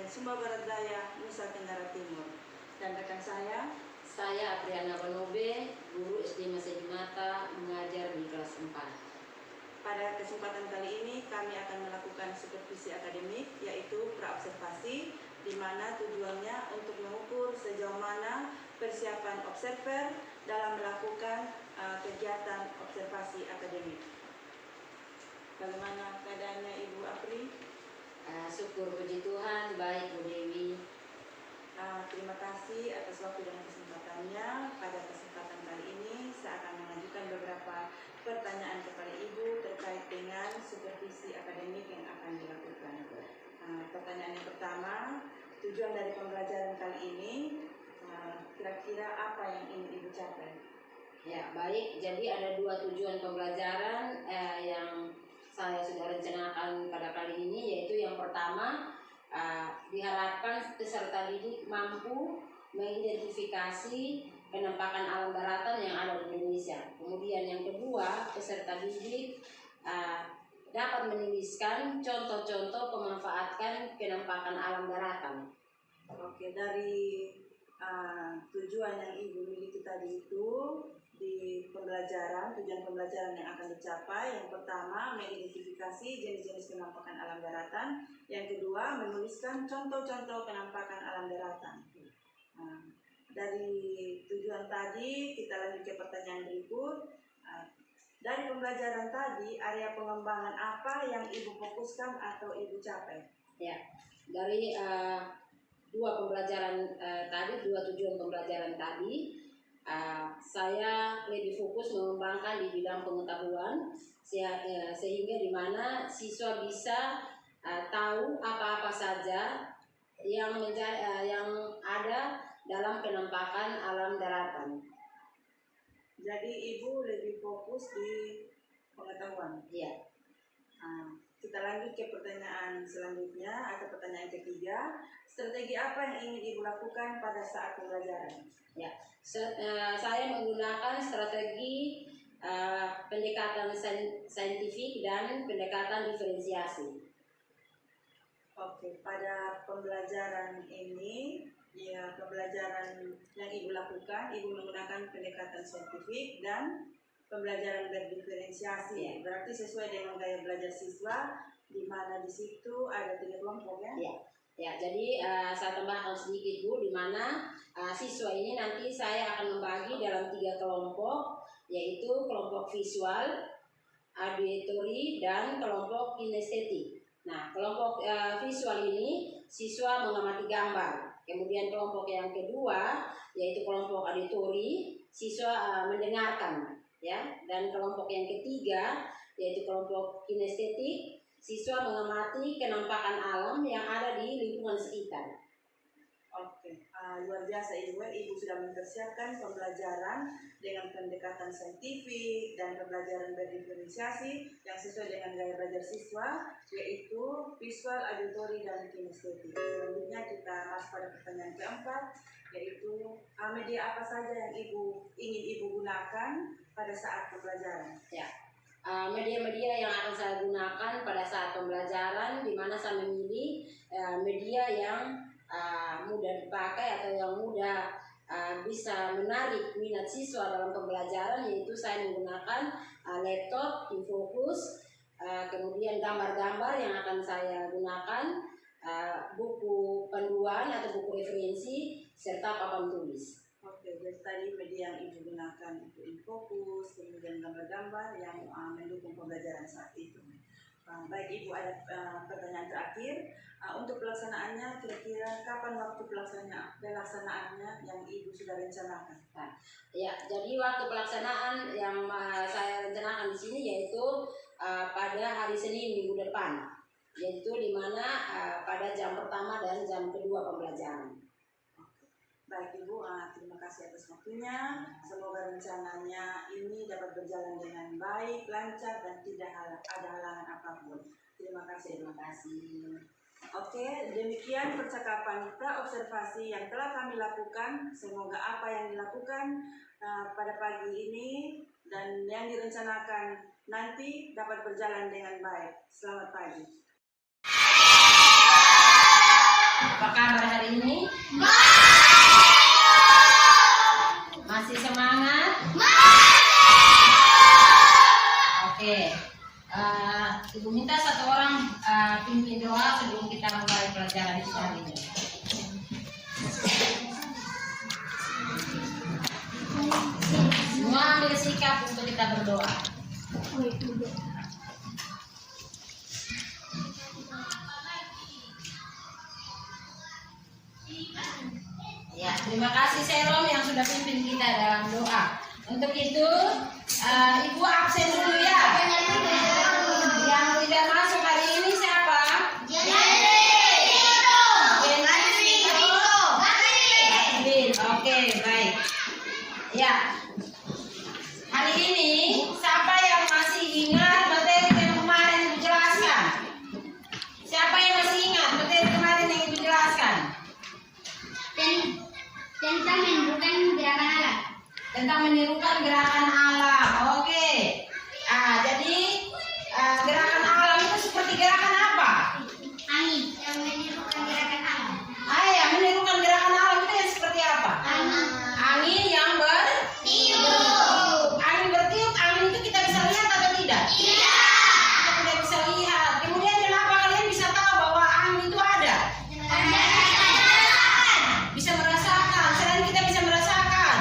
Sumba Barat Daya, Nusa Tenggara Timur. Dan rekan saya Apriana Banobe, guru SD Masjid Mata, mengajar di kelas 4. Pada kesempatan kali ini kami akan melakukan supervisi akademik, yaitu praobservasi, di mana tujuannya untuk mengukur sejauh mana persiapan observer dalam melakukan kegiatan observasi akademik. Bagaimana keadaannya Ibu Apri? Syukur puji Tuhan, baik Bu Dewi. Terima kasih atas waktu dan kesempatannya. Pada kesempatan kali ini saya akan mengajukan beberapa pertanyaan kepada Ibu terkait dengan supervisi akademik yang akan dilakukan. Pertanyaan yang pertama, tujuan dari pembelajaran kali ini, kira-kira apa yang ingin Ibu capai? Ya, baik. Jadi ada 2 tujuan pembelajaran yang saya sudah rencanakan pada kali ini, yaitu yang pertama, diharapkan peserta didik mampu mengidentifikasi penampakan alam daratan yang ada di Indonesia. Kemudian yang kedua, peserta didik dapat menuliskan contoh-contoh pemanfaatan penampakan alam daratan. Oke, dari tujuan yang Ibu miliki tadi itu, di pembelajaran, tujuan pembelajaran yang akan dicapai, yang pertama mengidentifikasi jenis-jenis penampakan alam daratan, yang kedua menuliskan contoh-contoh penampakan alam daratan. Dari tujuan tadi kita lanjut ke pertanyaan berikut. Dari pembelajaran tadi, area pengembangan apa yang Ibu fokuskan atau Ibu capai? Ya, dari dua tujuan pembelajaran tadi, saya lebih fokus mengembangkan di bidang pengetahuan sehingga di mana siswa bisa tahu apa-apa saja yang ada dalam penampakan alam daratan. Jadi Ibu lebih fokus di pengetahuan. Iya. Kita lanjut ke pertanyaan selanjutnya atau pertanyaan ketiga. Strategi apa yang ingin Ibu lakukan pada saat pembelajaran? Ya, saya menggunakan strategi pendekatan saintifik dan pendekatan diferensiasi. Oke, pada pembelajaran ini, ya pembelajaran yang Ibu lakukan, Ibu menggunakan pendekatan saintifik dan pembelajaran berdiferensiasi. Ya. Berarti sesuai dengan gaya belajar siswa, di mana di situ ada 3 kelompok ya? Ya, jadi saya tambahkan sedikit Bu, di mana siswa ini nanti saya akan membagi dalam 3 kelompok, yaitu kelompok visual, auditory, dan kelompok kinestetik. Nah, kelompok visual ini siswa mengamati gambar. Kemudian kelompok yang kedua yaitu kelompok auditory, siswa mendengarkan, ya. Dan kelompok yang ketiga yaitu kelompok kinestetik, siswa mengamati penampakan alam yang ada di lingkungan sekitar. Oke, luar biasa Ibu sudah mempersiapkan pembelajaran dengan pendekatan saintifik dan pembelajaran berdiferensiasi yang sesuai dengan gaya belajar siswa, yaitu visual, auditory, dan kinestetik. Selanjutnya kita masuk pada pertanyaan keempat, yaitu media apa saja yang ingin Ibu gunakan pada saat pembelajaran? Ya. Media-media yang akan saya gunakan pada saat pembelajaran, di mana saya memilih media yang mudah dipakai atau yang mudah bisa menarik minat siswa dalam pembelajaran, yaitu saya menggunakan laptop, infocus, kemudian gambar-gambar yang akan saya gunakan, buku panduan atau buku referensi, serta papan tulis. Oke, jadi tadi media yang Ibu gunakan itu infocus, kemudian gambar-gambar yang mendukung pembelajaran saat itu. Baik Ibu, ada pertanyaan terakhir. Untuk pelaksanaannya, kira-kira kapan waktu pelaksanaannya yang Ibu sudah rencanakan? Ya, jadi waktu pelaksanaan yang saya rencanakan di sini yaitu pada hari Senin minggu depan, yaitu di mana pada jam pertama dan jam kedua pembelajaran. Baik Ibu, terima kasih atas waktunya. Semoga rencananya ini dapat berjalan dengan baik, lancar, dan tidak ada halangan apapun. Terima kasih. Oke, demikian percakapan praobservasi yang telah kami lakukan. Semoga apa yang dilakukan pada pagi ini dan yang direncanakan nanti dapat berjalan dengan baik. Selamat pagi. carinya. Semua ambil sikap untuk kita berdoa. Ya, terima kasih Serom yang sudah pimpin kita dalam doa. Untuk itu, Ibu absen dulu ya. Yang tidak masuk hari ini siapa? Oke, baik. Ya. Hari ini siapa yang masih ingat materi yang kemarin dijelaskan? Siapa yang masih ingat materi kemarin yang dijelaskan? Tentang menirukan gerakan alam. Tentang menirukan gerakan alam. Oke. Jadi gerakan alam itu seperti gerakan apa? Angin yang menirukan gerakan alam. Ya, menirukan gerakan alam itu yang seperti apa? Angin yang bertiup. Angin bertiup, angin itu kita bisa lihat atau tidak? Tidak. Kita tidak bisa lihat. Kemudian kenapa kalian bisa tahu bahwa angin itu ada? Bisa merasakan. Selain kita bisa merasakan,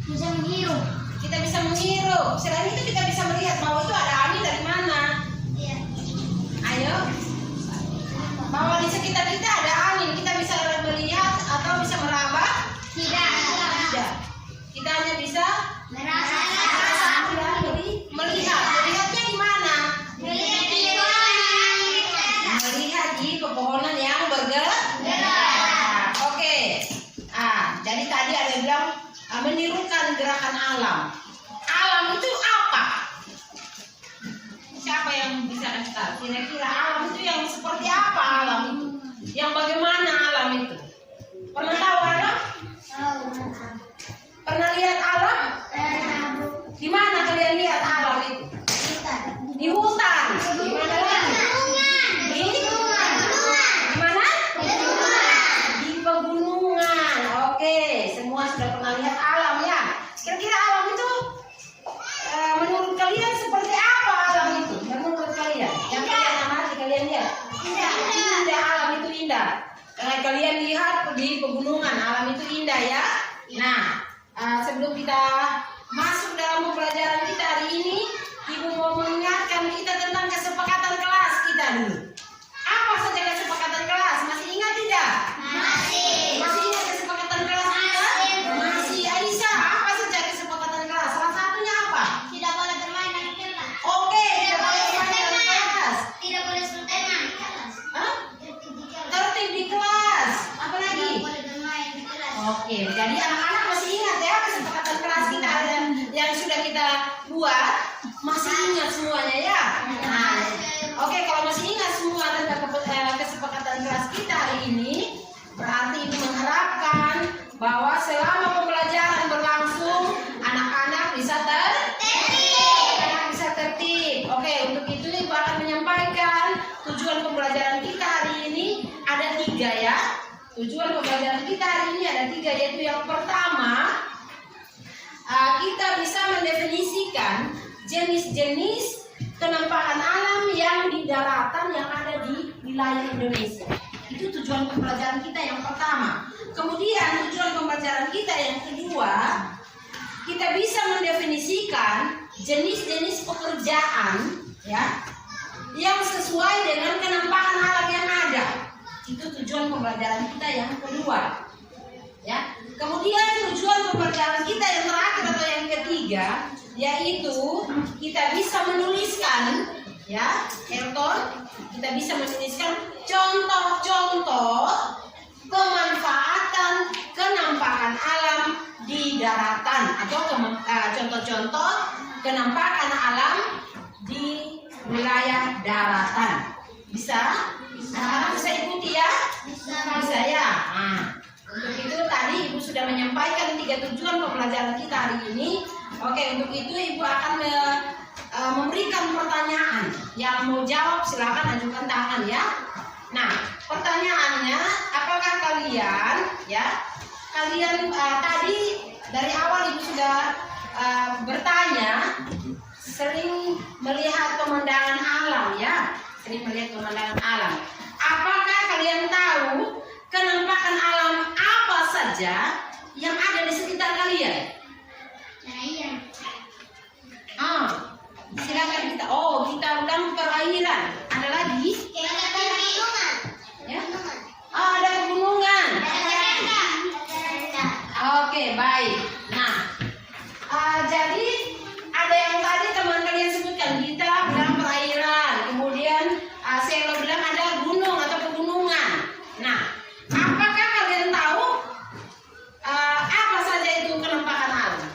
Bisa menghirup. kita bisa menghirup. Selain itu kita bisa melihat bahwa itu ada angin dari mana. Iya. Ayo, bahwa di sekitar kita ada angin. Kita bisa melihat atau bisa meraba? Tidak. Tidak. Kita hanya bisa Merasakan. melihat. Melihatnya di mana? Melihat di pohon. Melihat di pepohonan yang bergerak. Oke. Jadi tadi ada yang bilang menirukan gerakan alam. Alam itu apa? Siapa yang bisa kasih tahu? Kira-kira alam itu yang seperti apa alam itu? Yang bagaimana alam itu? Pernah tahu alam? Pernah lihat alam? Di mana kalian lihat alam itu? Di hutan. Di mana lagi? Di mana? Di pegunungan. Oke, semua sudah pernah lihat alam ya. Kira-kira alam itu menurut kalian seperti apa alam itu? Menurut kalian? Yang kalian amati, kalian lihat? Indah, alam itu indah. Kalian lihat di pegunungan, alam itu indah ya. Nah, sebelum kita masuk dalam pembelajaran kita hari ini, Ibu mau mengingatkan kita tentang kesepakatan kelas kita dulu. Apa saja kesepakatan kelas? Masih ingat tidak? Masih ingat kesepakatan kelas kita? Masih. Aisyah, apa saja kesepakatan kelas? Salah satunya apa? Tidak boleh bermain dalam kelas. Oke, tidak boleh main dalam kelas. Tidak boleh bermain di kelas. Hah? Tertib di kelas. Tertib di kelas. Apa lagi? Tidak boleh bermain di kelas. Oke, jadi anak-anak masih ingat ya kesepakatan kelas kita yang sudah kita buat, masih ingat semuanya ya. Nah, oke, kalau masih ingat semua tentang kesepakatan kelas kita hari ini, berarti itu mengharapkan bahwa selama pembelajaran berlangsung anak-anak bisa tertib. Oke, untuk itu Ibu akan menyampaikan tujuan pembelajaran kita hari ini ada 3 ya. Tujuan pembelajaran kita hari ini ada 3, yaitu yang pertama, kita bisa mendefinisikan jenis-jenis kenampakan alam yang di daratan yang ada di wilayah Indonesia. Itu tujuan pembelajaran kita yang pertama. Kemudian tujuan pembelajaran kita yang kedua, kita bisa mendefinisikan jenis-jenis pekerjaan ya yang sesuai dengan kenampakan alam yang ada. Itu tujuan pembelajaran kita yang kedua. Ya. Kemudian tujuan pembelajaran kita yang terakhir atau yang ketiga, yaitu kita bisa menuliskan ya, Elton, kita bisa menuliskan contoh-contoh kemanfaatan kenampakan alam di daratan atau contoh-contoh kenampakan alam di wilayah daratan. Bisa? Anak-anak bisa ikuti ya? Bisa ya? Nah, untuk itu tadi Ibu sudah menyampaikan 3 tujuan pembelajaran kita hari ini. Oke, untuk itu Ibu akan memberikan pertanyaan. Yang mau jawab silakan ajukan tangan ya. Nah, pertanyaannya, apakah kalian tadi dari awal Ibu sudah bertanya, sering melihat pemandangan alam ya, sering melihat pemandangan alam. Apakah kalian tahu saja yang ada di sekitar kalian? Nah, iya. Silakan kita. Oh, kita ulang perairan. Ada lagi? Kayak ada pegunungan. Ya. Pegunungan. Ada pegunungan. Ada rendah. Oke, baik. Nah, jadi ada yang tadi teman kalian sebutkan, kita bilang perairan, kemudian Selo bilang ada gunung atau pegunungan. Nah, apakah kalian tahu apa saja itu kenampakan alam?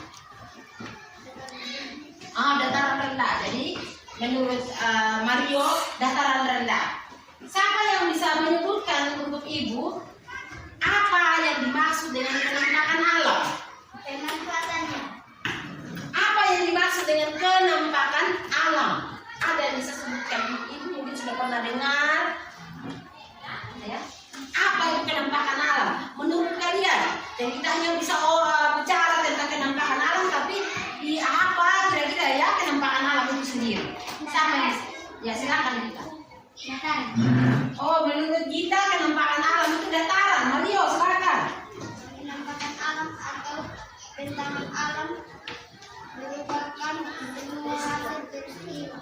Dataran rendah. Jadi menurut Mario, dataran rendah. Siapa yang bisa menyebutkan untuk ibu apa yang dimaksud dengan kenampakan alam? Pemanfaatannya. Apa yang dimaksud dengan kenampakan alam? Ada yang bisa sebutkan? Ibu mungkin sudah pernah dengar. Ya. Apa itu kenampakan alam? Menurut kalian? Dan kita hanya bisa bicara tentang kenampakan alam, tapi di apa kira-kira ya kenampakan alam itu sendiri? Sama ya, silakan kita. Dataran. Oh, menurut kita kenampakan alam itu dataran. Mario, silakan. Penampakan alam atau bentangan alam merupakan benua hasil peristiwa.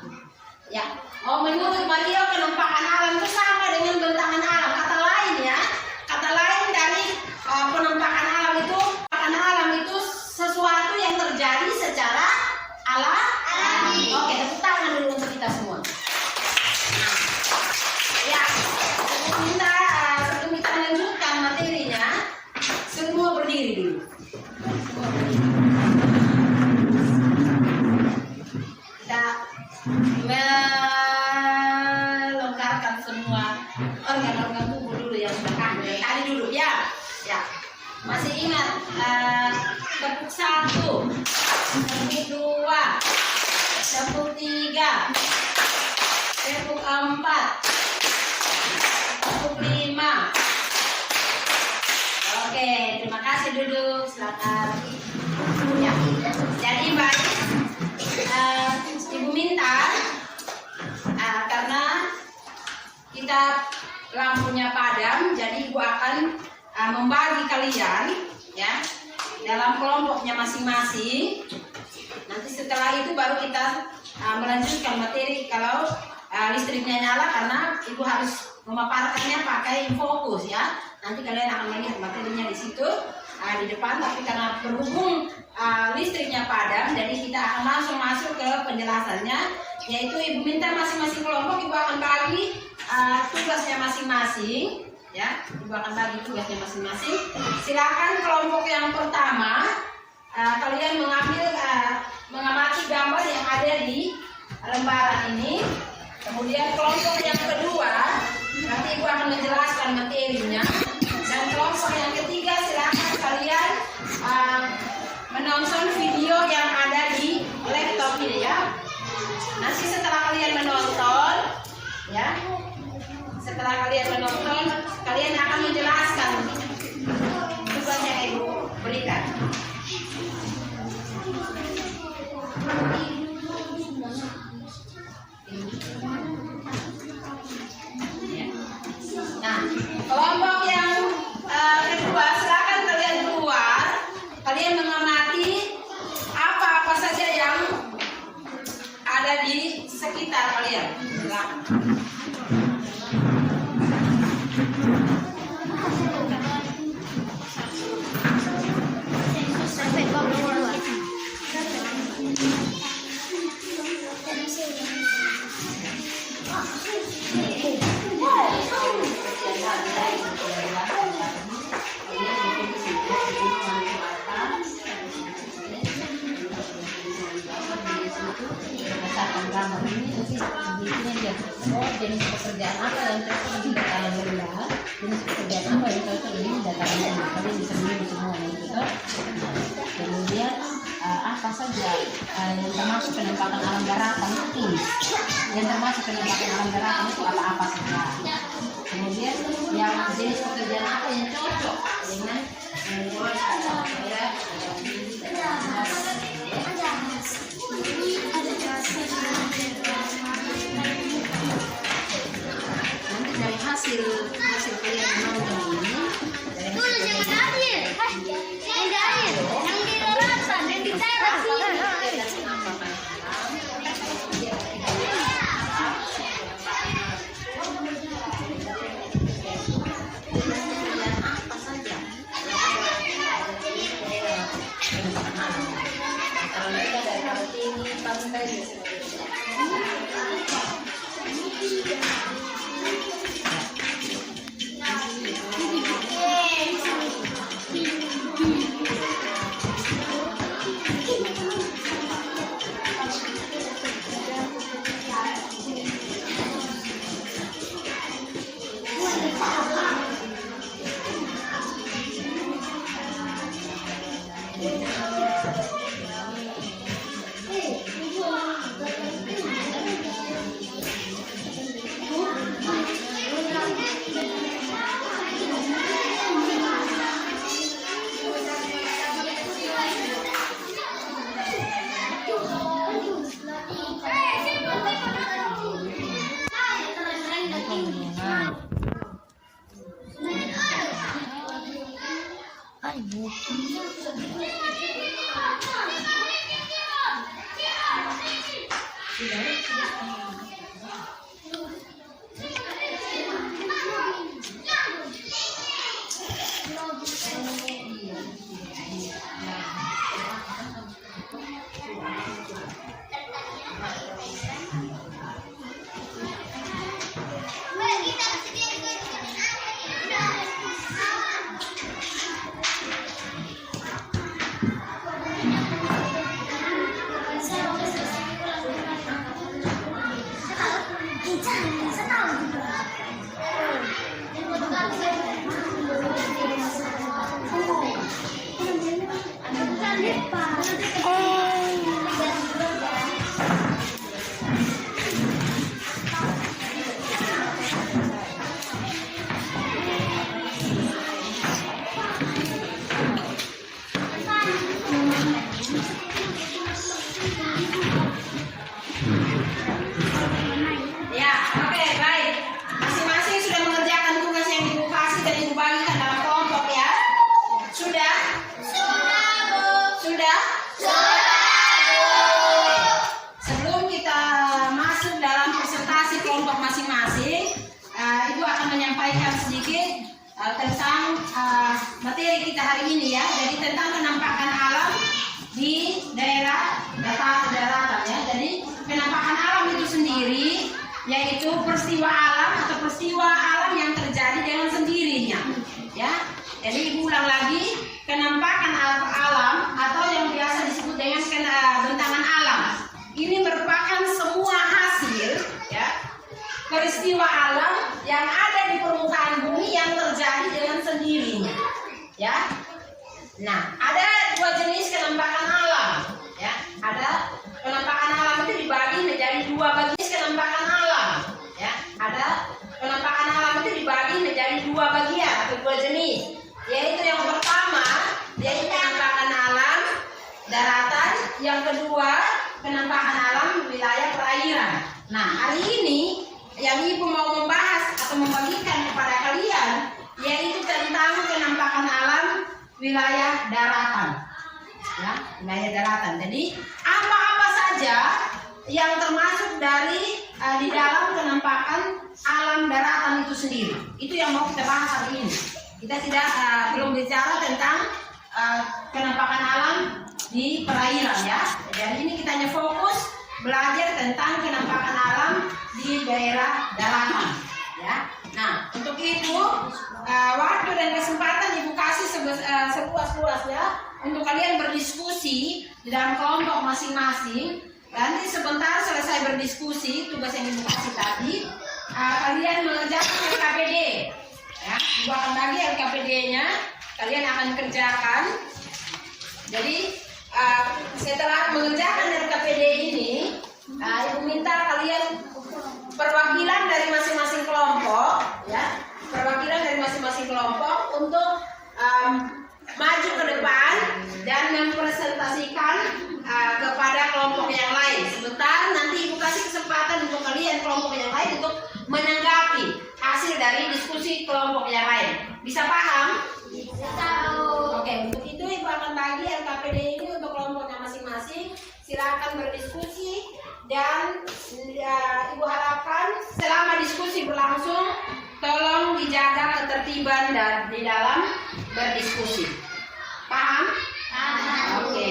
Ya. Oh, menurut Mario kenampakan alam itu sama dengan bentangan alam. Kata lain ya. Kata lain dari penampakan alam itu sesuatu yang terjadi secara alami. Oke, tepuk tangan dulu untuk kita semua. Ya, sebelum kita lanjutkan materinya, semua berdiri dulu. Kita melonggarkan semua organ-organ tubuh dulu yang sudah kaku. Tadi dulu ya. Ya. Masih ingat tepuk 1, tepuk 2, tepuk 3, tepuk 4, tepuk 5. Oke, terima kasih duduk. Silakan. Ya. Jadi baik. Ibu minta karena kita lampunya padam, jadi ibu akan membagi kalian ya dalam kelompoknya masing-masing. Nanti setelah itu baru kita melanjutkan materi kalau listriknya nyala, karena ibu harus memaparkannya pakai fokus ya. Nanti kalian akan melihat materinya di situ di depan, tapi karena berhubung listriknya padam, jadi kita akan langsung masuk ke penjelasannya, yaitu ibu minta masing-masing kelompok ibu akan bagi tugasnya masing-masing ya. Ibu akan bagi tugasnya masing-masing. Silakan kelompok yang pertama kalian mengamati gambar yang ada di lembaran ini. Kemudian kelompok yang kedua nanti ibu akan menjelaskan materinya, dan kelompok yang ketiga silakan kalian menonton video yang ada di laptop ini ya. Nanti setelah kalian menonton ya, kalian akan menjelaskan tugas yang ibu berikan. Nah, kelompok yang kedua silakan kalian keluar. Kalian mengamati apa-apa saja yang ada di sekitar kalian. Silakan. Gambar ini sedikitnya dia jenis pekerjaan apa yang cocok di dataran rendah, jenis pekerjaan apa yang cocok di dataran rendah. Kalian bisa milih semua gitu. Kemudian apa saja yang termasuk penampakan alam daratan itu, yang termasuk penampakan alam daratan itu apa-apa saja. Kemudian yang jenis pekerjaan apa yang cocok dengan nanti dari hasil kalian menonton ini, dari hasil Ya, oke, baik. Masing-masing sudah mengerjakan tugas yang Ibu kasih dan Ibu bagikan dalam kelompok ya. Sudah? Sudah? Sebelum kita masuk dalam presentasi kelompok masing-masing, Ibu akan menyampaikan sedikit tentang materi kita hari ini ya. Jadi tentang penampakan alam di daerah daratan ya. Jadi penampakan alam itu sendiri yaitu peristiwa alam atau peristiwa alam yang terjadi dengan sendirinya ya. Jadi Ibu ulang lagi, penampakan alam atau yang biasa disebut dengan bentangan alam ini merupakan semua hasil ya peristiwa alam yang ada di permukaan bumi yang terjadi dengan sendirinya ya. Nah, ada dua jenis penampakan alam ya. Ada penampakan alam itu dibagi menjadi dua bagian. Penampakan alam ya. Ada penampakan alam itu dibagi menjadi dua bagian atau dua jenis. Yaitu yang pertama yaitu penampakan alam daratan, yang kedua penampakan alam wilayah perairan. Nah, hari ini yang Ibu mau membahas atau membagikan kepada kalian yaitu tentang penampakan alam wilayah daratan ya, wilayah daratan. Jadi apa-apa saja yang termasuk dari di dalam penampakan alam daratan itu sendiri, itu yang mau kita bahas hari ini. Kita tidak belum bicara tentang penampakan alam di perairan ya. Dan ini kita hanya fokus belajar tentang penampakan alam di daerah daratan ya. Nah, untuk itu waktu dan kesempatan Ibu kasih seluas-luasnya untuk kalian berdiskusi di dalam kelompok masing-masing. Nanti sebentar selesai berdiskusi tugas yang Ibu kasih tadi, kalian mengerjakan LKPD ya. Ibu akan bagi LKPD-nya, kalian akan kerjakan. Jadi setelah mengerjakan LKPD ini, Ibu minta kalian perwakilan dari masing-masing kelompok ya, perwakilan dari masing-masing kelompok untuk maju ke depan dan mempresentasikan kepada kelompok yang lain. Sebentar nanti Ibu kasih kesempatan untuk kalian kelompok yang lain untuk menanggapi hasil dari diskusi kelompok yang lain. Bisa paham? Bisa. Oke, untuk itu Ibu akan bagi LKPD ini untuk kelompoknya masing-masing. Silakan berdiskusi dan Ibu harapkan selama diskusi berlangsung tolong dijaga ketertiban dan di dalam berdiskusi. Paham? Paham. Oke.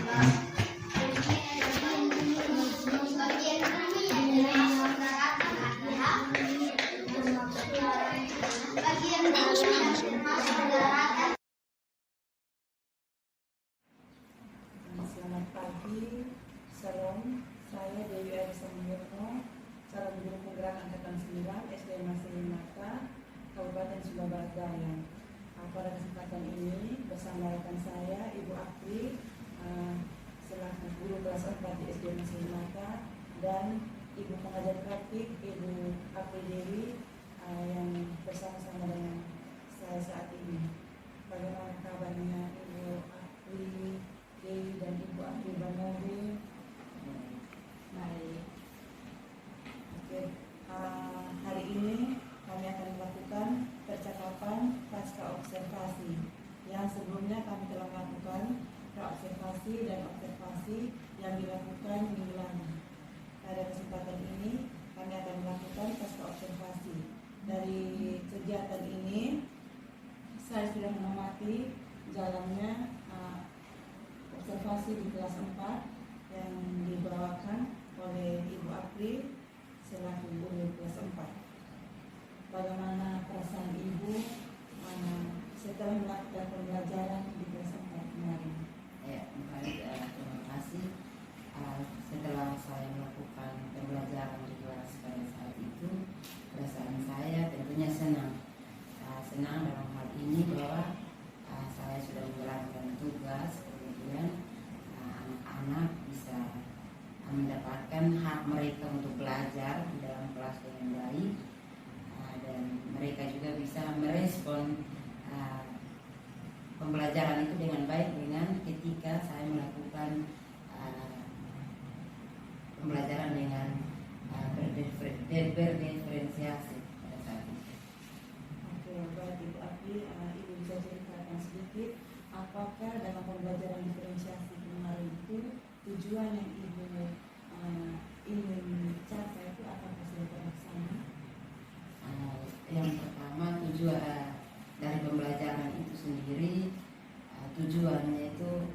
Bagian kami adalah daratan adalah bagian kami termasuk daratan. Selamat pagi, salam. Saya Dewi Arisa Murno, calon guru penggerak angkatan 9 SD Masih Mata, Kabupaten Sumba Barat Daya. Pada kesempatan ini bersama rekan saya Ibu Apri selaku guru kelas 4 di SD Masih Mata dan Ibu pengajar praktik Ibu Apri Dewi yang bersama-sama dengan saya saat ini. Bagaimana kabarnya Ibu Apri Dewi dan Ibu Apri Banobi? Baik. Oke. Hari ini kami akan melakukan percakapan pasca observasi. Yang sebelumnya kami telah melakukan praobservasi dan observasi yang dilakukan minggu lalu. Pada kesempatan ini kami akan melakukan pasca observasi. Dari kegiatan ini saya sudah mengamati jalannya observasi di kelas 4 yang dibawakan oleh Ibu Apri selaku guru kelas 4. Bagaimana perasaan Ibu setelah melakukan pembelajaran di kelas 4 kemarin? Ya, baik, terima kasih. Setelah saya melakukan pembelajaran di kelas pada saat itu, perasaan saya tentunya senang. Senang dalam hal ini bahwa saya sudah menjalankan tugas, kemudian anak-anak bisa mendapatkan hak mereka untuk belajar di dalam kelas dengan baik, dan mereka juga bisa merespon pembelajaran itu dengan baik dengan ketika saya melakukan pembelajaran dengan berdiferensiasi pada saat itu. Oke, baik Ibu Apri, Ibu bisa ceritakan sedikit apakah dalam pembelajaran diferensiasi kemarin itu tujuan yang Ibu ingin capai itu apakah sudah terlaksana? Yang pertama, tujuan dari pembelajaran itu sendiri, tujuannya itu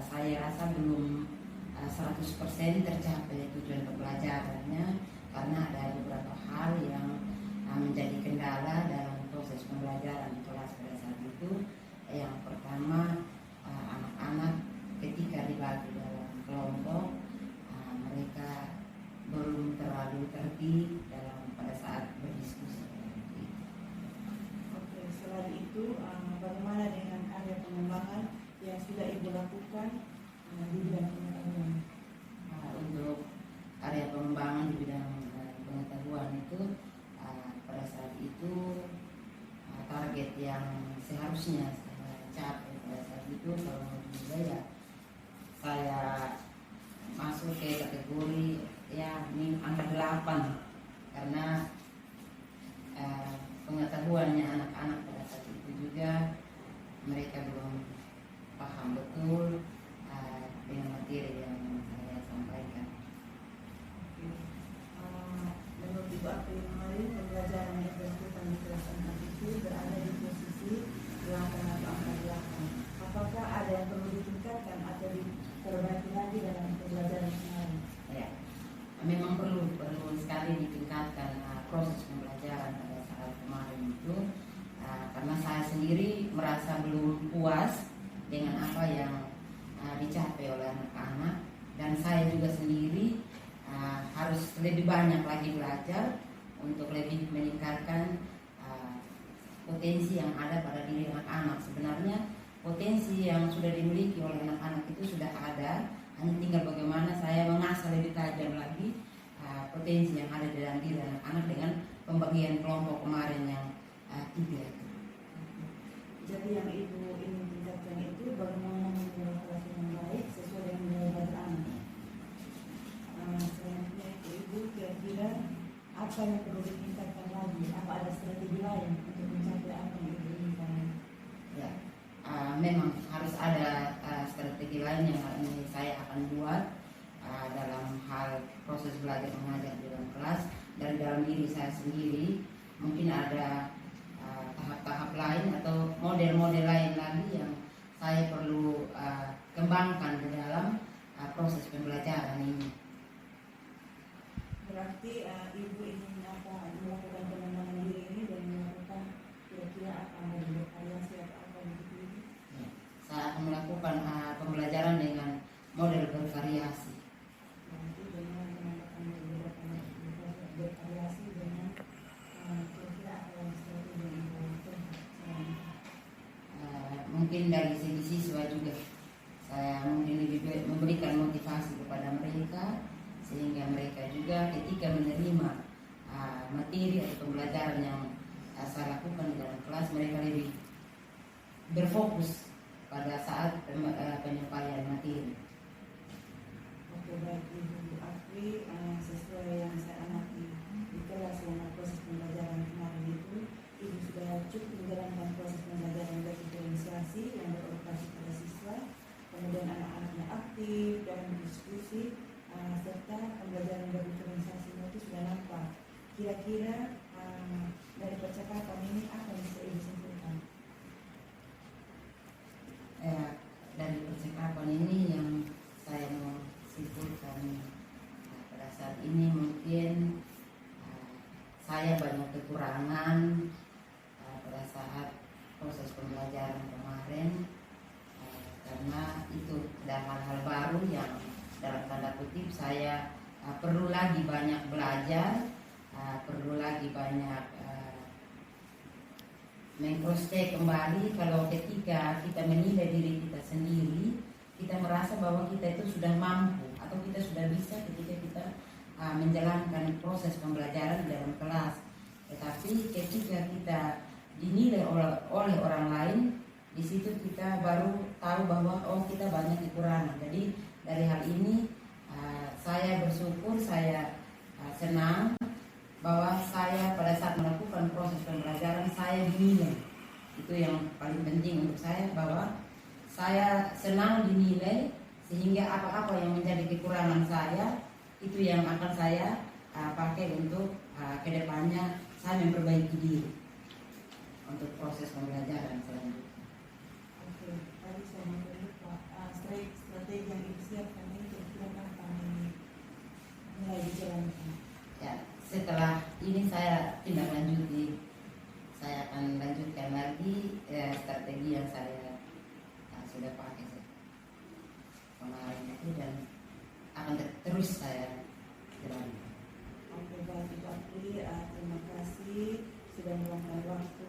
saya rasa belum 100% tercapai tujuan pembelajarannya, karena ada beberapa hal yang menjadi kendala dalam proses pembelajaran di kelas pada saat itu. Yang pertama, anak-anak ketika dibagi dalam kelompok, mereka belum terlalu tertib dalam pada saat berdiskusi. Oke, selain itu bagaimana dengan area pengembangan yang sudah Ibu lakukan di bidang pengetahuan? Untuk area pengembangan di bidang pengetahuan itu, pada saat itu target yang seharusnya saya capai pada saat itu, kalau menurut saya, saya masuk ke kategori ya ini angka 8, karena pengetahuannya anak-anak pada saat itu juga mereka belum paham betul dengan materi yang saya sampaikan. Menurut Ibu Apri kemarin pembelajaran yang dilakukan di kelas 4 itu berada di posisi 8 atau angka 8. Apakah ada yang perlu ditingkatkan atau diperbaiki lagi dalam pembelajaran kemarin? Ya, memang perlu sekali ditingkatkan proses pembelajaran pada saat kemarin itu, karena saya sendiri merasa belum puas dengan apa yang dicapai oleh anak-anak, dan saya juga sendiri harus lebih banyak lagi belajar untuk lebih meningkatkan potensi yang ada pada diri anak-anak. Sebenarnya potensi yang sudah dimiliki oleh anak-anak itu sudah ada, hanya tinggal bagaimana saya mengasah lebih tajam lagi potensi yang ada dalam diri anak-anak dengan pembagian kelompok kemarin yang 3 itu. Jadi yang Ibu ingin tingkatkan itu bagaimana membuat kelas yang baik sesuai dengan nilai belajar anak. Selanjutnya itu Ibu kira-kira apa yang perlu ditingkatkan lagi? Apa ada strategi lain untuk mencapai apa yang Ibu inginkan? Ya, memang harus ada strategi lain yang ini saya akan buat dalam hal proses belajar mengajar di dalam kelas. Dari dalam diri saya sendiri mungkin ada tahap-tahap lain atau model-model lain lagi yang saya perlu kembangkan di dalam proses pembelajaran ini. Berarti ibu ingin melakukan pengembangan diri ini dan melakukan kira-kira apa model bervariasi atau apa begitu ibu? Ya, saya akan melakukan pembelajaran dengan model bervariasi. Nanti dengan menambahkan beberapa bervariasi dengan kira-kira apa yang seperti yang ibu lakukan selanjutnya. Mungkin dari segi siswa juga saya mungkin lebih memberikan motivasi kepada mereka sehingga mereka juga ketika menerima materi atau pembelajaran yang saya lakukan di dalam kelas, mereka lebih berfokus pada saat penyampaian materi. Oke, baik Ibu Afri, sesuai yang saya amati di kelas selama proses pembelajaran kemarin itu, Ibu sudah cukup menjalankan proses pembelajaran berdiferensiasi yang berorientasi pada siswa, kemudian anak-anaknya aktif dalam diskusi, serta pembelajaran berdiferensiasinya itu sudah nampak. Kira-kira dari percakapan ini apa yang bisa Ibu simpulkan? Dari percakapan ini yang saya mau simpulkan pada saat ini mungkin saya banyak kekurangan pada saat proses pembelajaran kemarin, karena itu ada hal-hal baru yang dalam tanda kutip saya perlu lagi banyak belajar, perlu lagi banyak mengcross-check kembali. Kalau ketika kita menilai diri kita sendiri, kita merasa bahwa kita itu sudah mampu atau kita sudah bisa ketika kita menjalankan proses pembelajaran di dalam kelas. Tetapi ketika kita dinilai oleh orang lain, di situ kita baru tahu bahwa kita banyak kekurangan. Jadi dari hal ini saya bersyukur, saya senang bahwa saya pada saat melakukan proses pembelajaran saya dinilai. Itu yang paling penting untuk saya, bahwa saya senang dinilai sehingga apa-apa yang menjadi kekurangan saya itu yang akan saya pakai untuk kedepannya saya memperbaiki diri untuk proses pembelajaran selanjutnya. Oke, tadi saya mau lupa strategi yang Ibu siapkan ini kira-kira apa yang mulai dijalankan? Ya, setelah ini saya tindak lanjuti, saya akan lanjutkan lagi strategi yang saya sudah pakai kemarin itu dan akan terus saya jalankan. Oke, baik Ibu Afri, terima kasih sudah meluangkan waktu